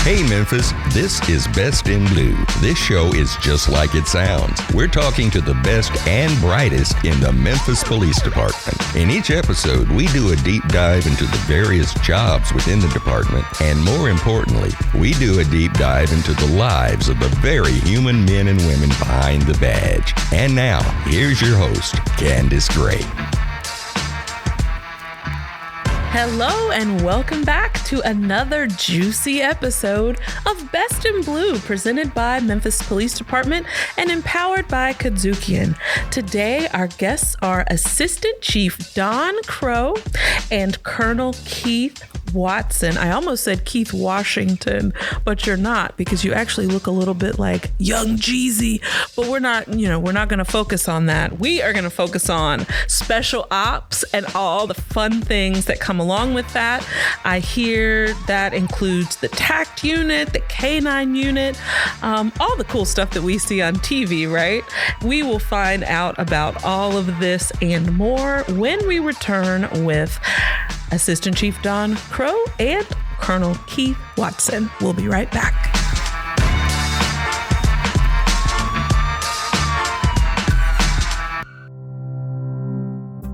Hey Memphis, this is Best in Blue. This show is just like it sounds. We're talking to the best and brightest in the Memphis Police Department. In each episode, we do a deep dive into the various jobs within the department, and more importantly, we do a deep dive into the lives of the very human men and women behind the badge. And now, here's your host, Candace Gray. Hello and welcome back to another juicy episode of Best in Blue, presented by Memphis Police Department and empowered by Kadzukian. Today, our guests are Assistant Chief Don Crow and Colonel Keith Watson. I almost said Keith Washington, but you're not, because you actually look a little bit like young Jeezy, but we're not going to focus on that. We are going to focus on special ops and all the fun things that come along with that. I hear that includes the TACT unit, the canine unit, all the cool stuff that we see on TV, right? We will find out about all of this and more when we return with Assistant Chief Don Crow and Colonel Keith Watson. We'll be right back.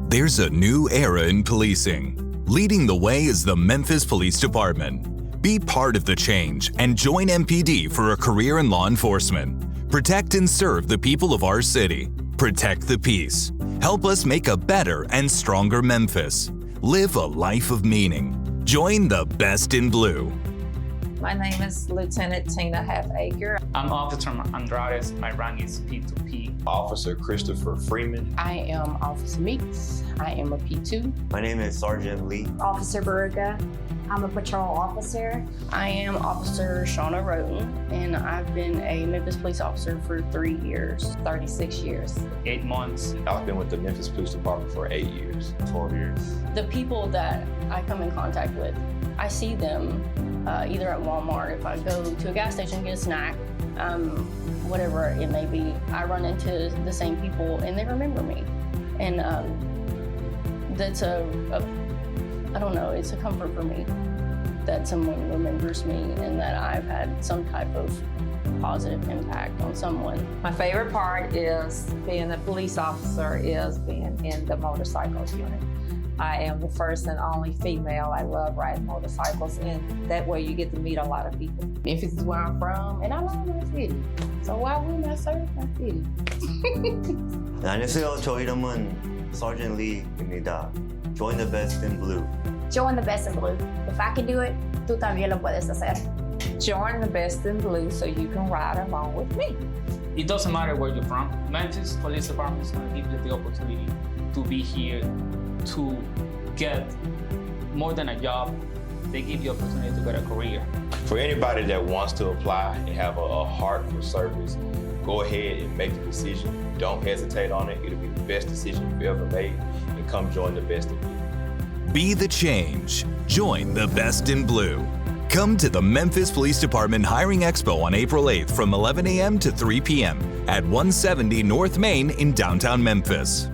There's a new era in policing. Leading the way is the Memphis Police Department. Be part of the change and join MPD for a career in law enforcement. Protect and serve the people of our city. Protect the peace. Help us make a better and stronger Memphis. Live a life of meaning. Join the Best in Blue. My name is Lieutenant Tina Halfacre. I'm Officer Andrades. My rank is P2P. Officer Christopher Freeman. I am Officer Meeks. I am a P2. My name is Sergeant Lee. Officer Baruga. I'm a patrol officer. I am Officer Shauna Roden, and I've been a Memphis police officer for 3 years, 36 years. 8 months. I've been with the Memphis Police Department for 8 years. 12 years. The people that I come in contact with, I see them either at Walmart, if I go to a gas station and get a snack, whatever it may be, I run into the same people and they remember me. And that's I don't know, it's a comfort for me that someone remembers me and that I've had some type of positive impact on someone. My favorite part is being a police officer is being in the motorcycles unit. I am the first and only female. I love riding motorcycles, and that way you get to meet a lot of people. Memphis is where I'm from, and I love my city. So why wouldn't I serve my city? 안녕하세요. 저 이름은 Sergeant Lee입니다. Join the Best in Blue. Join the Best in Blue. If I can do it, tú también lo puedes hacer. Join the Best in Blue so you can ride along with me. It doesn't matter where you're from. Memphis Police Department is going to give you the opportunity to be here, to get more than a job. They give you opportunity to get a career. For anybody that wants to apply and have a heart for service, go ahead and make the decision. Don't hesitate on it. It'll be the best decision you've ever made, and come join the Best in Blue. Be the change. Join the Best in Blue. Come to the Memphis Police Department Hiring Expo on April 8th from 11 a.m. to 3 p.m. at 170 North Main in downtown Memphis.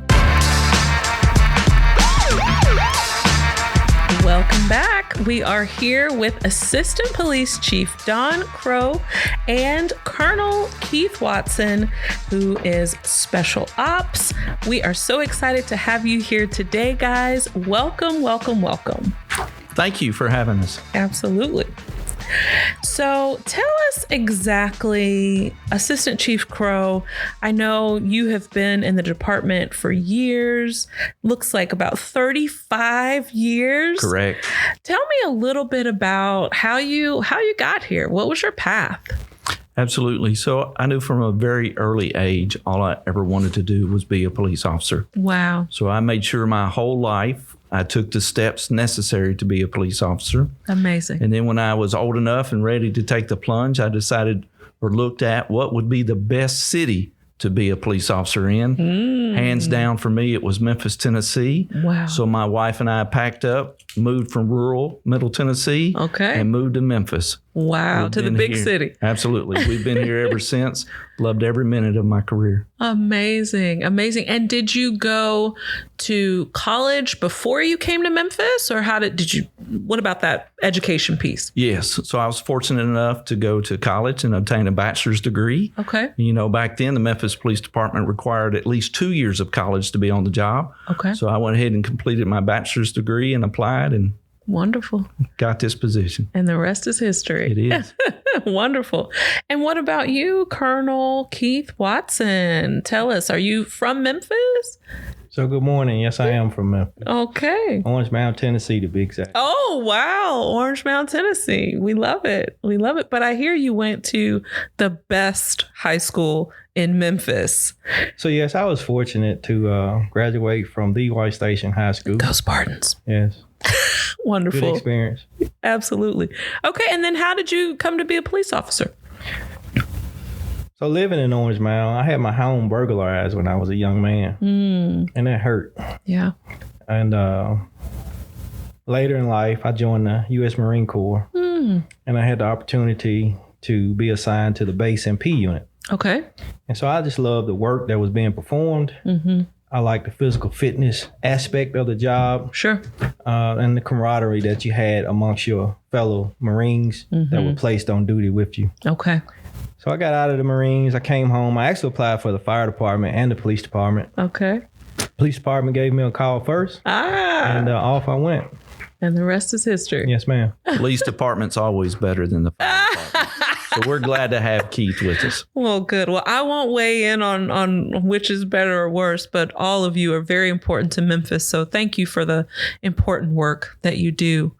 Welcome back. We are here with Assistant Police Chief Don Crow and Colonel Keith Watson, who is Special Ops. We are so excited to have you here today, guys. Welcome, welcome, welcome. Thank you for having us. Absolutely. So tell us exactly, Assistant Chief Crow, I know you have been in the department for years, looks like about 35 years. Correct. Tell me a little bit about how you got here. What was your path? Absolutely. So I knew from a very early age, all I ever wanted to do was be a police officer. Wow. So I made sure my whole life I took the steps necessary to be a police officer. Amazing. And then when I was old enough and ready to take the plunge, I decided or looked at what would be the best city to be a police officer in. Hands down for me, it was Memphis, Tennessee. Wow. So my wife and I packed up, moved from rural Middle Tennessee, and moved to Memphis. Wow, We've to the been big here. city. Absolutely. We've been here ever since. Loved every minute of my career. Amazing. Amazing. And did you go to college before you came to Memphis, or what about that education piece? Yes. So I was fortunate enough to go to college and obtain a bachelor's degree. Okay. Back then the Memphis Police Department required at least 2 years of college to be on the job. Okay. So I went ahead and completed my bachelor's degree and applied and wonderful. Got this position. And the rest is history. It is. Wonderful. And what about you, Colonel Keith Watson? Tell us, are you from Memphis? So good morning. Yes, I am from Memphis. Okay. Orange Mound, Tennessee, to be exact. Oh, wow. Orange Mound, Tennessee. We love it. We love it. But I hear you went to the best high school in Memphis. So yes, I was fortunate to graduate from the White Station High School. Go Spartans. Yes. Wonderful. Good experience. Absolutely. Okay. And then how did you come to be a police officer? So living in Orange Mound, I had my home burglarized when I was a young man. And that hurt. Yeah. And later in life, I joined the U.S. Marine Corps. And I had the opportunity to be assigned to the base MP unit. Okay. And so I just loved the work that was being performed. I like the physical fitness aspect of the job. Sure. And the camaraderie that you had amongst your fellow Marines that were placed on duty with you. Okay. So I got out of the Marines. I came home. I actually applied for the fire department and the police department. Okay. Police department gave me a call first. And off I went. And the rest is history. Yes, ma'am. Police department's always better than the fire department. So we're glad to have Keith with us. Well, good. Well, I won't weigh in on which is better or worse, but all of you are very important to Memphis. So thank you for the important work that you do.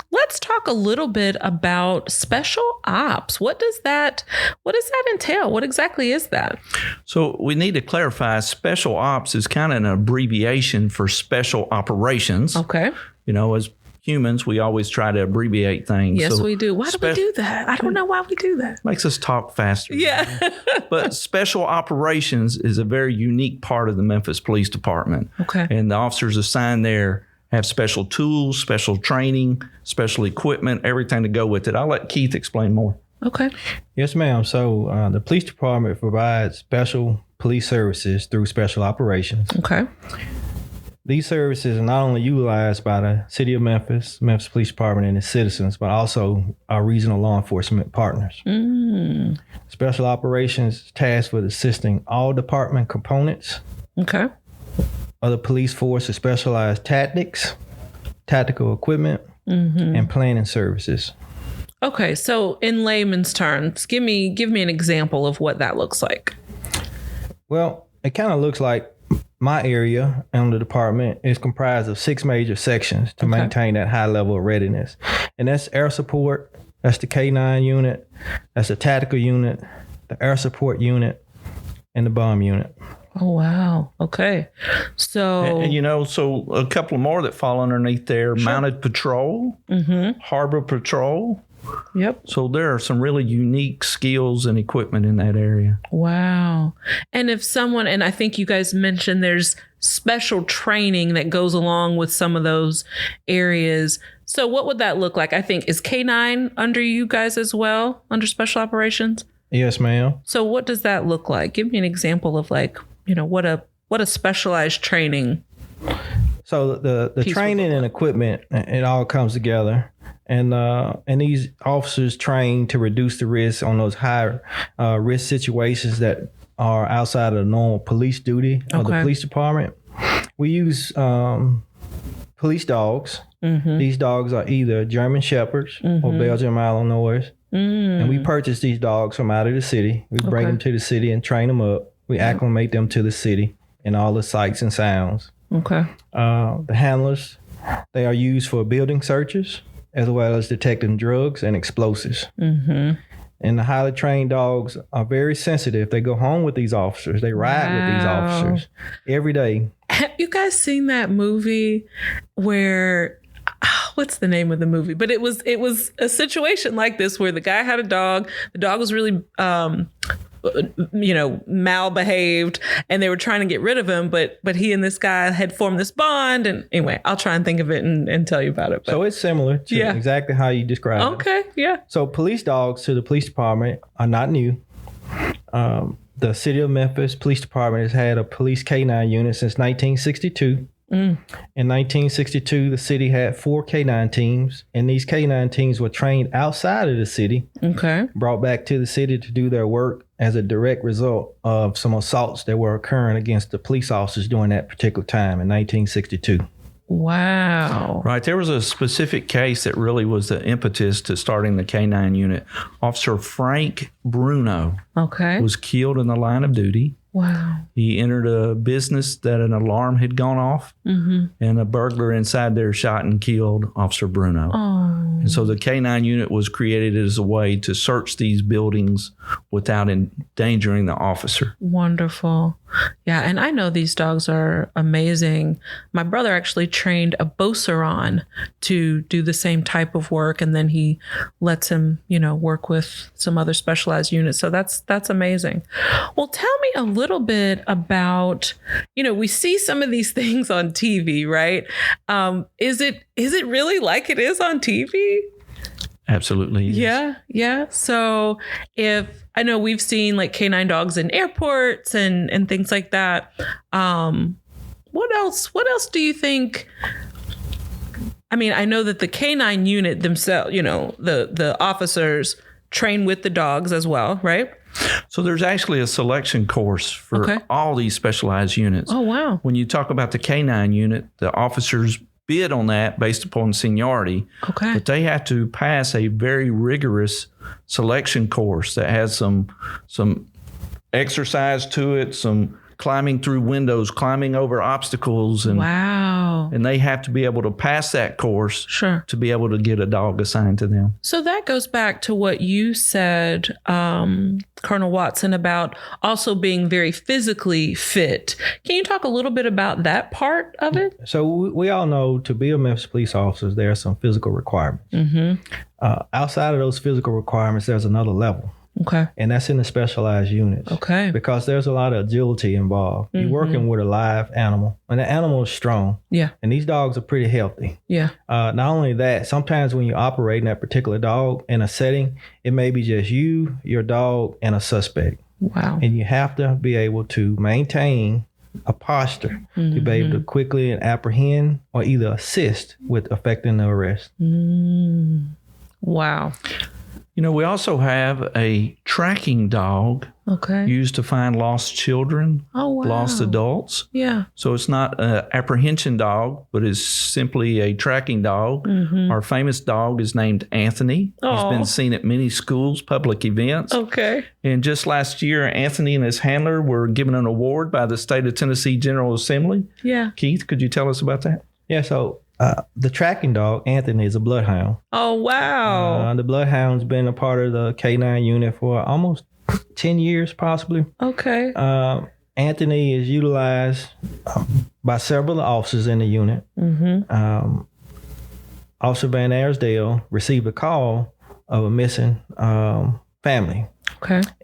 Let's talk a little bit about special ops. What does that entail? What exactly is that? So we need to clarify special ops is kind of an abbreviation for special operations. Okay. As humans, we always try to abbreviate things. Yes, so we do. Why do we do that? I don't know why we do that. Makes us talk faster. Yeah. But special operations is a very unique part of the Memphis Police Department. Okay. And the officers assigned there have special tools, special training, special equipment, everything to go with it. I'll let Keith explain more. Okay. Yes, ma'am. So the police department provides special police services through special operations. Okay. These services are not only utilized by the city of Memphis, Memphis Police Department and its citizens, but also our regional law enforcement partners. Special operations is tasked with assisting all department components. Okay. Of the police force with specialized tactics, tactical equipment, and planning services. Okay, so in layman's terms, give me an example of what that looks like. Well, it kind of looks like my area and the department is comprised of 6 major sections to maintain that high level of readiness. And that's air support, that's the canine unit, that's the tactical unit, the air support unit, and the bomb unit. Oh, wow. Okay. So, and so a couple more that fall underneath there, sure. Mounted patrol, harbor patrol. Yep. So there are some really unique skills and equipment in that area. Wow. And if someone, and I think you guys mentioned there's special training that goes along with some of those areas. So what would that look like? I think, is K9 under you guys as well, under special operations? Yes, ma'am. So what does that look like? Give me an example of what a specialized training. So the training and equipment, it all comes together. And these officers train to reduce the risk on those high risk situations that are outside of the normal police duty of the police department. We use police dogs. These dogs are either German Shepherds or Belgian Malinois. And we purchase these dogs from out of the city. We bring them to the city and train them up. We acclimate them to the city and all the sights and sounds. Okay. The handlers, they are used for building searches as well as detecting drugs and explosives. And the highly trained dogs are very sensitive. They go home with these officers. They ride with these officers every day. Have you guys seen that movie where... what's the name of the movie? But it was a situation like this where the guy had a dog. The dog was really malbehaved and they were trying to get rid of him, but he and this guy had formed this bond. And anyway, I'll try and think of it and tell you about it. But. So it's similar to exactly how you described it. Okay, yeah. So police dogs to the police department are not new. The city of Memphis Police Department has had a police canine unit since 1962. In 1962, the city had 4 canine teams, and these canine teams were trained outside of the city, brought back to the city to do their work as a direct result of some assaults that were occurring against the police officers during that particular time in 1962. Wow. Right. There was a specific case that really was the impetus to starting the canine unit. Officer Frank Bruno was killed in the line of duty. Wow. He entered a business that an alarm had gone off, and a burglar inside there shot and killed Officer Bruno. And so the canine unit was created as a way to search these buildings without endangering the officer. Wonderful. Yeah, and I know these dogs are amazing. My brother actually trained a Beauceron to do the same type of work, and then he lets him, work with some other specialized units. So that's amazing. Well, tell me a little bit about, we see some of these things on TV, right? Is it really like it is on TV? Absolutely. Yes. Yeah. So I know we've seen like canine dogs in airports and things like that. What else do you think? I mean, I know that the canine unit themselves, the officers train with the dogs as well, right? So there's actually a selection course for all these specialized units. Oh, wow. When you talk about the canine unit, the officers bid on that based upon seniority. But they have to pass a very rigorous selection course that has some exercise to it, some climbing through windows, climbing over obstacles. And, wow. And they have to be able to pass that course to be able to get a dog assigned to them. So that goes back to what you said, Colonel Watson, about also being very physically fit. Can you talk a little bit about that part of it? So we all know to be a Memphis police officer, there are some physical requirements. Outside of those physical requirements, there's another level. And that's in the specialized units. Because there's a lot of agility involved. You're working with a live animal, and the animal is strong. And these dogs are pretty healthy. Not only that, sometimes when you're operating that particular dog in a setting, it may be just you, your dog, and a suspect. Wow. And you have to be able to maintain a posture to be able to quickly apprehend or either assist with effecting the arrest. Wow. We also have a tracking dog used to find lost children, lost adults. So it's not an apprehension dog, but it's simply a tracking dog. Our famous dog is named Anthony. He's been seen at many schools, public events. And just last year, Anthony and his handler were given an award by the state of Tennessee General Assembly. Keith, could you tell us about that? So the tracking dog, Anthony, is a bloodhound. Oh, wow. The bloodhound's been a part of the K9 unit for almost 10 years, possibly. Anthony is utilized by several officers in the unit. Officer Van Arsdale received a call of a missing family.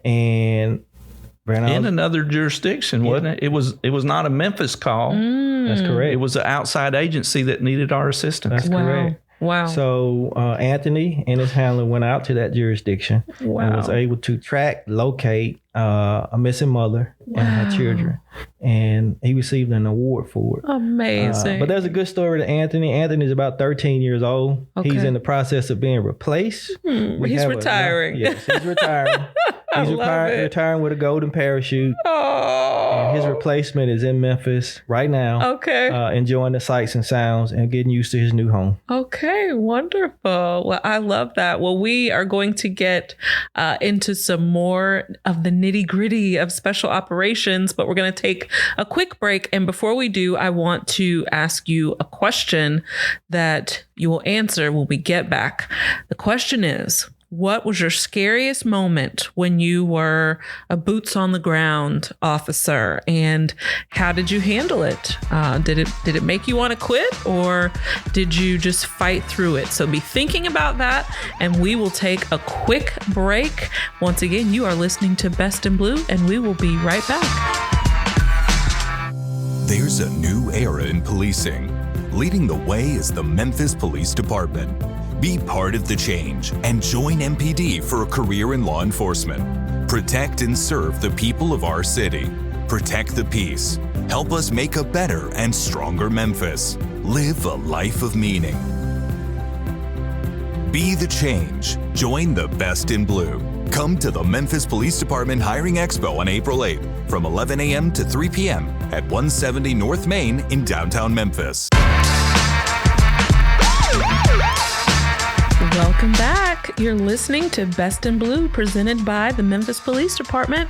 And in another jurisdiction, wasn't it? It was not a Memphis call. That's correct. It was an outside agency that needed our assistance. That's correct. Wow. So Anthony and his handler went out to that jurisdiction and was able to track, locate a missing mother and her children. And he received an award for it. Amazing. But there's a good story to Anthony. Anthony's about 13 years old. He's in the process of being replaced. He's retiring. Yes, he's retiring. He's retiring with a golden parachute. And his replacement is in Memphis right now. Enjoying the sights and sounds and getting used to his new home. Wonderful. Well, I love that. Well, we are going to get into some more of the nitty gritty of special operations, but we're going to take a quick break. And before we do, I want to ask you a question that you will answer when we get back. The question is, what was your scariest moment when you were a boots on the ground officer, and how did you handle it? Did it make you want to quit, or did you just fight through it? So be thinking about that, and we will take a quick break. Once again, you are listening to Best in Blue, and we will be right back. There's a new era in policing. Leading the way is the Memphis Police Department. Be part of the change and join MPD for a career in law enforcement. Protect and serve the people of our city. Protect the peace. Help us make a better and stronger Memphis. Live a life of meaning. Be the change. Join the Best in Blue. Come to the Memphis Police Department Hiring Expo on April 8th from 11 a.m. to 3 p.m. at 170 North Main in downtown Memphis. Welcome back. You're listening to Best in Blue, presented by the Memphis Police Department.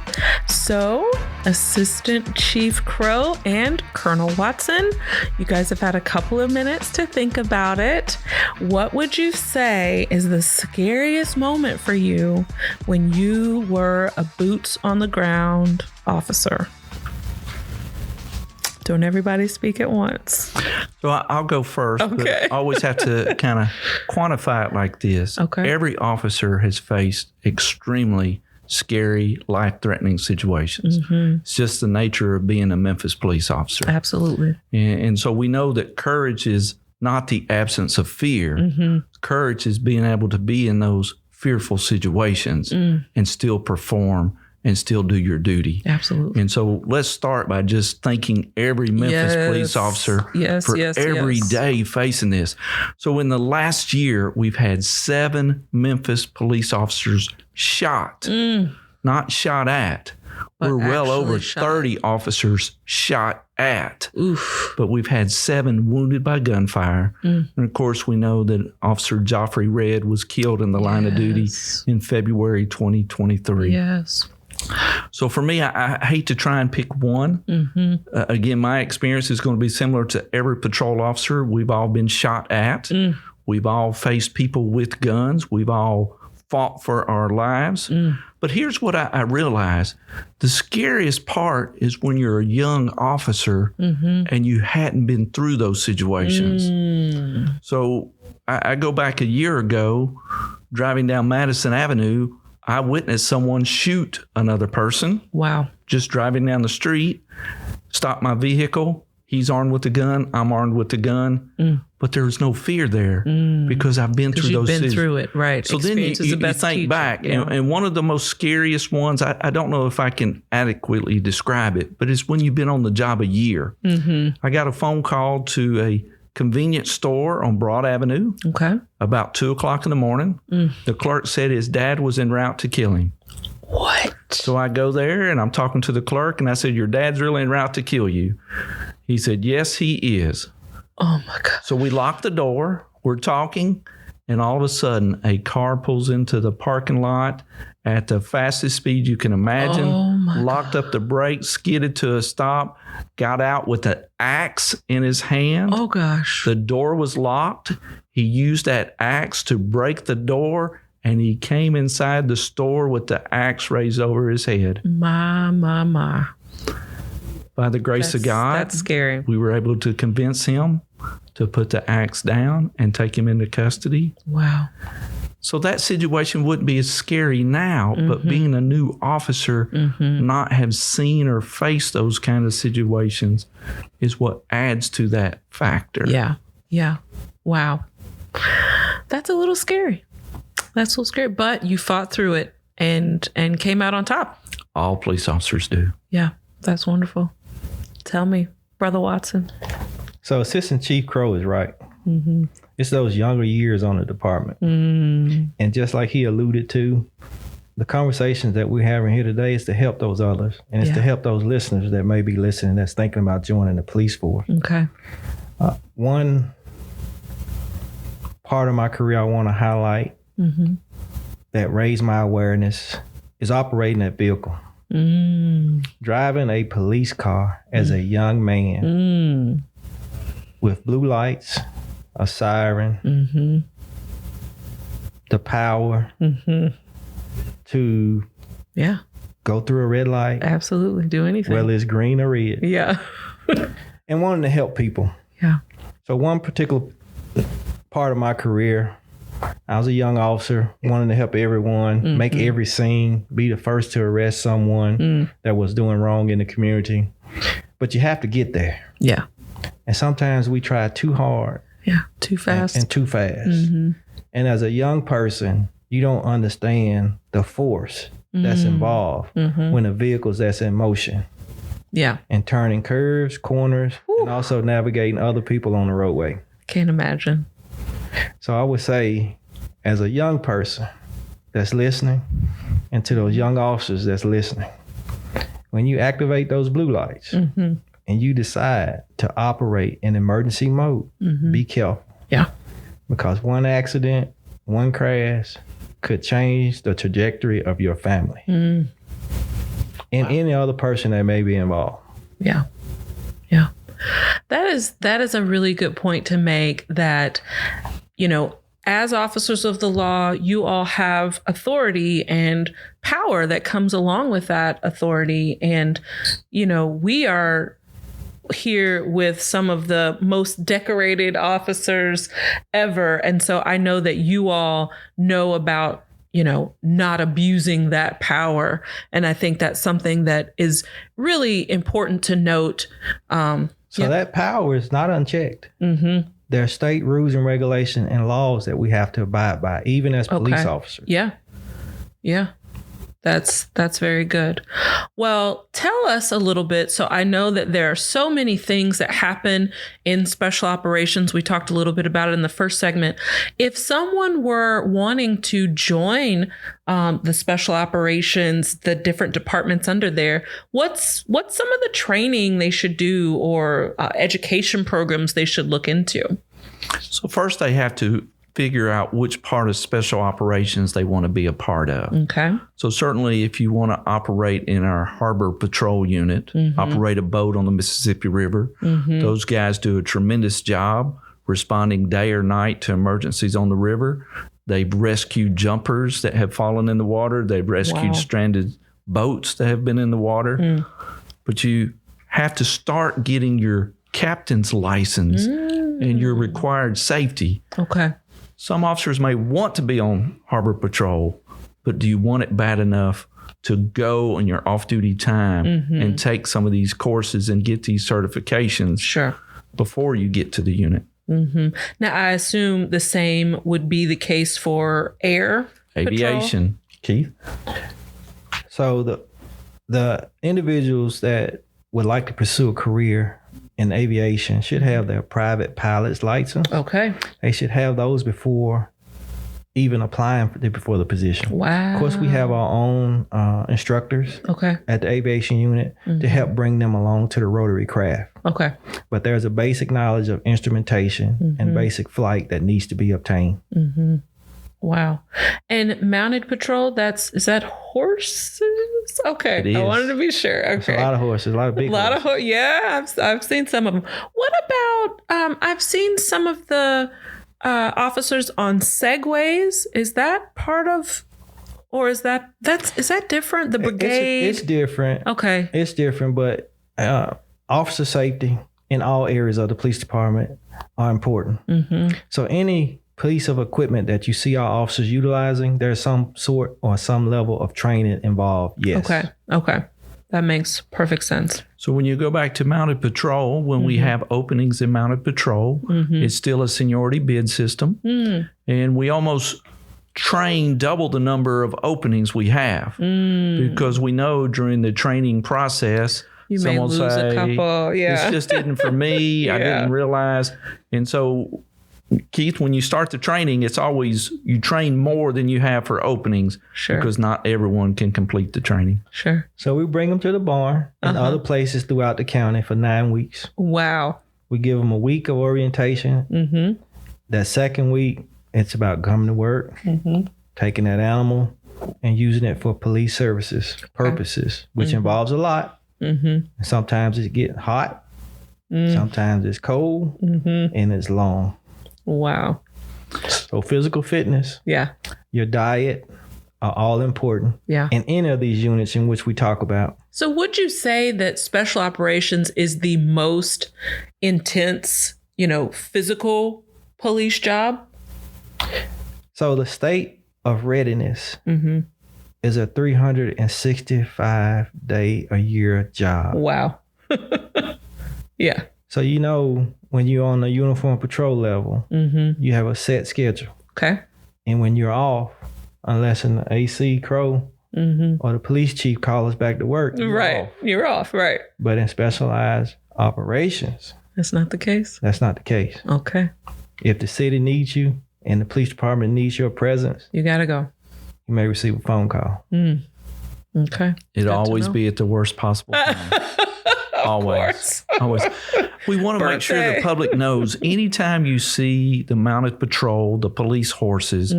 So, Assistant Chief Crow and Colonel Watson, you guys have had a couple of minutes to think about it. What would you say is the scariest moment for you when you were a boots on the ground officer? Don't everybody speak at once. So I'll go first. Okay. But I always have to kind of quantify it like this. Okay. Every officer has faced extremely scary, life-threatening situations. Mm-hmm. It's just the nature of being a Memphis police officer. Absolutely. And so we know that courage is not the absence of fear. Mm-hmm. Courage is being able to be in those fearful situations and still perform and still do your duty. Absolutely. And so let's start by just thanking every Memphis police officer for every day facing this. So in the last year, we've had 7 Memphis police officers shot, not shot at. But we're well over shot. 30 officers shot at. Oof. But we've had 7 wounded by gunfire. And of course, we know that Officer Joffrey Red was killed in the line of duty in February 2023. Yes. So for me, I hate to try and pick one. Again, my experience is going to be similar to every patrol officer. We've all been shot at. We've all faced people with guns. We've all fought for our lives. But here's what I realize. The scariest part is when you're a young officer and you hadn't been through those situations. So I go back a year ago, driving down Madison Avenue, I witnessed someone shoot another person. Wow. Just driving down the street, stopped my vehicle. He's armed with a gun. I'm armed with a gun. But there was no fear there because I've been through those. You've been through it, right. So then you think back, and one of the most scariest ones, I don't know if I can adequately describe it, but it's when you've been on the job a year. I got a phone call to a convenience store on Broad Avenue. Okay. About 2:00 in the morning. The clerk said his dad was en route to kill him. What? So I go there and I'm talking to the clerk and I said, "Your dad's really en route to kill you." He said, "Yes, he is." Oh my God. So we lock the door. We're talking, and all of a sudden, a car pulls into the parking lot at the fastest speed you can imagine. Locked up the brakes, skidded to a stop, got out with an axe in his hand. Oh gosh. The door was locked. He used that axe to break the door, and he came inside the store with the axe raised over his head. My. By the grace of God, that's scary. We were able to convince him to put the axe down and take him into custody. Wow. So that situation wouldn't be as scary now, but being a new officer, not have seen or faced those kind of situations is what adds to that factor. Yeah. Wow. That's a little scary. That's a little scary, but you fought through it and came out on top. All police officers do. Yeah, that's wonderful. Tell me, Brother Watson. So Assistant Chief Crow is right. It's those younger years on the department. And just like he alluded to, the conversations that we're having here today is to help those others. And it's to help those listeners that may be listening that's thinking about joining the police force. Okay. One part of my career I want to highlight that raised my awareness is operating that vehicle. Driving a police car as a young man with blue lights, a siren, the power to go through a red light. Absolutely. Do anything. Whether it's green or red. Yeah. And wanting to help people. Yeah. So one particular part of my career, I was a young officer, wanting to help everyone, make every scene, be the first to arrest someone that was doing wrong in the community. But you have to get there. Yeah. And sometimes we try too hard. Yeah. Too fast. And too fast. And as a young person, you don't understand the force that's involved when a vehicle's that's in motion. Yeah. And turning curves, corners, and also navigating other people on the roadway. Can't imagine. So I would say, as a young person that's listening, and to those young officers that's listening, when you activate those blue lights and you decide to operate in emergency mode, be careful. Yeah. Because one accident, one crash could change the trajectory of your family and any other person that may be involved. Yeah. Yeah. That is a really good point to make, that, you know, as officers of the law, you all have authority and power that comes along with that authority. And, you know, we are here with some of the most decorated officers ever. And so I know that you all know about, you know, not abusing that power. And I think that's something that is really important to note. So that power is not unchecked. There are state rules and regulations and laws that we have to abide by, even as police officers. Yeah. Yeah. That's very good. Well, tell us a little bit. So I know that there are so many things that happen in special operations. We talked a little bit about it in the first segment. If someone were wanting to join the special operations, the different departments under there, what's some of the training they should do, or education programs they should look into? So first they have to figure out which part of special operations they want to be a part of. Okay. So certainly if you want to operate in our harbor patrol unit, operate a boat on the Mississippi River, those guys do a tremendous job responding day or night to emergencies on the river. They've rescued jumpers that have fallen in the water. They've rescued stranded boats that have been in the water. But you have to start getting your captain's license and your required safety. Okay. Some officers may want to be on harbor patrol, but do you want it bad enough to go on your off-duty time and take some of these courses and get these certifications before you get to the unit? Now, I assume the same would be the case for air aviation. Patrol? Keith? So the individuals that would like to pursue a career in aviation should have their private pilot's license. Okay. They should have those before even applying for the position. Wow. Of course, we have our own instructors at the aviation unit to help bring them along to the rotary craft. Okay. But there's a basic knowledge of instrumentation and basic flight that needs to be obtained. Wow. And mounted patrol, is that horses? Okay. I wanted to be sure. Okay. It's a lot of horses, a lot of big horses. Yeah, I've seen some of them. What about, I've seen some of the officers on Segways. Is that part of, or is that different? The brigade? It's different. Okay. It's different, but officer safety in all areas of the police department are important. So any piece of equipment that you see our officers utilizing, there's some sort or some level of training involved. Yes. Okay. That makes perfect sense. So when you go back to mounted patrol, when we have openings in mounted patrol, it's still a seniority bid system. And we almost train double the number of openings we have because we know during the training process, you may lose a couple. This just isn't for me. I didn't realize. And so, Keith, when you start the training, it's always you train more than you have for openings because not everyone can complete the training. So we bring them to the barn and other places throughout the county for 9 weeks. Wow. We give them a week of orientation. That second week, it's about coming to work, taking that animal and using it for police services purposes, which involves a lot. Sometimes it's getting hot. Sometimes it's cold and it's long. Wow. So physical fitness, your diet are all important in any of these units in which we talk about. So would you say that special operations is the most intense, physical police job? So the state of readiness is a 365-day-a-year job. Wow. Yeah. So when you're on the uniform patrol level, you have a set schedule. Okay. And when you're off, unless an AC Crow or the police chief call us back to work, you're off, right. But in specialized operations, that's not the case? That's not the case. Okay. If the city needs you and the police department needs your presence, you got to go. You may receive a phone call. Okay. It'd always be at the worst possible time. Always. We want to make sure the public knows anytime you see the mounted patrol, the police horses,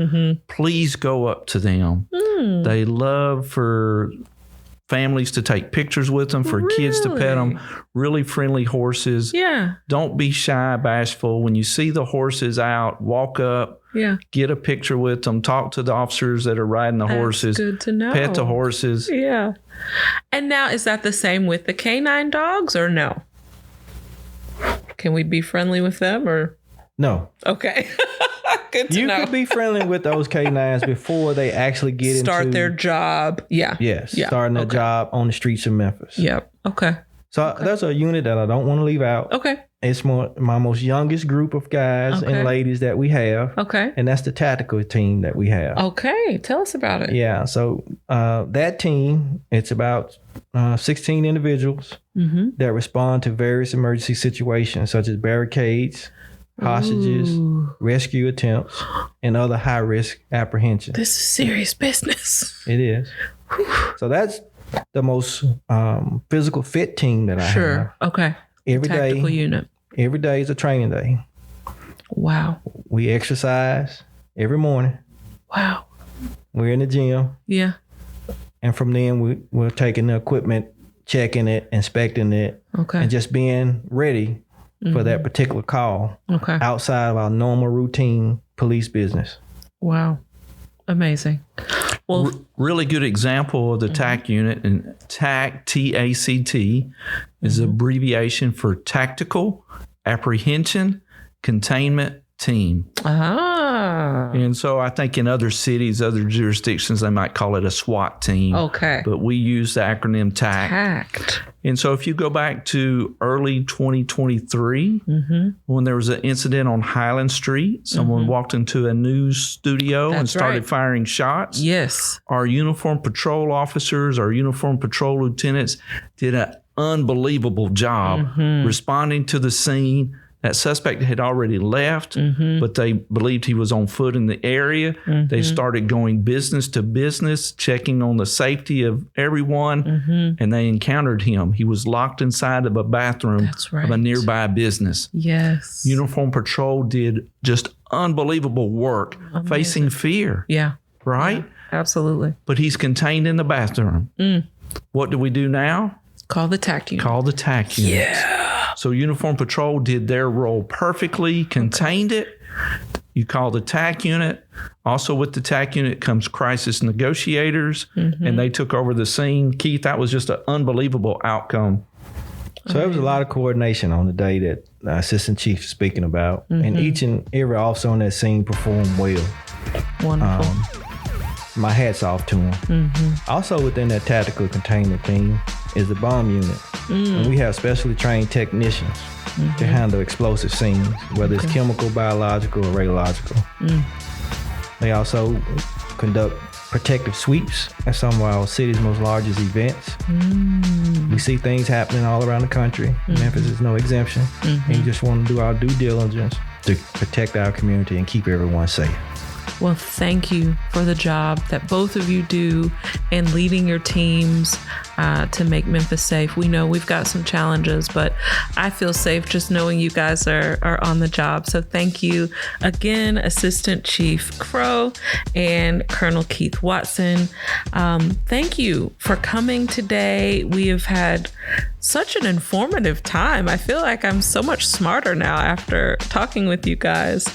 please go up to them. They love for families to take pictures with them, for kids to pet them. Really friendly horses. Yeah. Don't be shy, bashful. When you see the horses out, walk up. Yeah. Get a picture with them. Talk to the officers that are riding the horses. Good to know. Pet the horses. Yeah. And now, is that the same with the canine dogs or no? Can we be friendly with them or? No. Okay. Good to know. You could be friendly with those canines before they actually start their job. Yeah. Yes. Starting their job on the streets of Memphis. Yep. Okay. So that's a unit that I don't want to leave out. Okay. It's my most youngest group of guys and ladies that we have. Okay. And that's the tactical team that we have. Okay. Tell us about it. Yeah. So that team, it's about 16 individuals that respond to various emergency situations such as barricades, hostages, rescue attempts, and other high-risk apprehensions. This is serious business. It is. So that's the most physical fit team that I have. Sure. Okay. Tactical unit. Every day is a training day. Wow. We exercise every morning. Wow. We're in the gym. Yeah. And from then we're taking the equipment, checking it, inspecting it, and just being ready for that particular call outside of our normal routine police business. Wow. Amazing. Well, really good example of the TAC unit, and TAC, T-A-C-T, is abbreviation for Tactical Apprehension Containment Team. And so I think in other cities, other jurisdictions, they might call it a SWAT team. Okay. But we use the acronym TAC. TACT. And so if you go back to early 2023, when there was an incident on Highland Street, someone walked into a news studio and started firing shots. Yes. Our uniformed patrol officers, our uniformed patrol lieutenants did an unbelievable job responding to the scene. That suspect had already left, but they believed he was on foot in the area. They started going business to business, checking on the safety of everyone, and they encountered him. He was locked inside of a bathroom of a nearby business. Yes. Uniform Patrol did just unbelievable work, facing fear. Yeah. Right? Yeah, absolutely. But he's contained in the bathroom. What do we do now? Call the TAC unit. Call the TAC unit. Yeah. So Uniform Patrol did their role perfectly, contained it. You call the TAC unit. Also with the TAC unit comes crisis negotiators, and they took over the scene. Keith, that was just an unbelievable outcome. So there was a lot of coordination on the day that the assistant chief is speaking about, and each and every officer on that scene performed well. Wonderful. My hat's off to them. Also within that tactical containment team is the bomb unit. And we have specially trained technicians to handle explosive scenes, whether it's chemical, biological, or radiological. They also conduct protective sweeps at some of our city's most largest events. We see things happening all around the country. Memphis is no exemption. And we just want to do our due diligence to protect our community and keep everyone safe. Well, thank you for the job that both of you do in leading your teams to make Memphis safe. We know we've got some challenges, but I feel safe just knowing you guys are on the job. So thank you again, Assistant Chief Crow and Colonel Keith Watson. Thank you for coming today. We have had such an informative time. I feel like I'm so much smarter now after talking with you guys.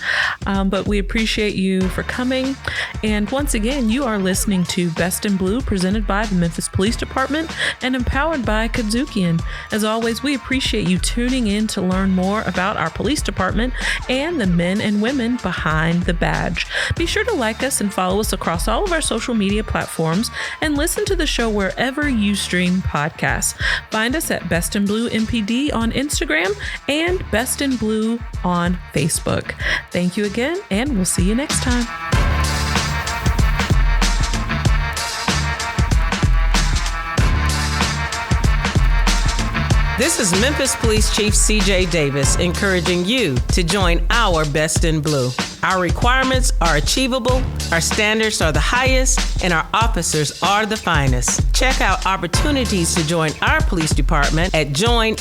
But we appreciate you for coming. And once again, you are listening to Best in Blue, presented by the Memphis Police Department and empowered by Kadzukian. As always, we appreciate you tuning in to learn more about our police department and the men and women behind the badge. Be sure to like us and follow us across all of our social media platforms and listen to the show wherever you stream podcasts. Find us at Best in Blue MPD on Instagram and Best in Blue on Facebook. Thank you again, and we'll see you next time. This is Memphis Police Chief CJ Davis encouraging you to join our Best in Blue. Our requirements are achievable, our standards are the highest, and our officers are the finest. Check out opportunities to join our police department at joinmpd.com.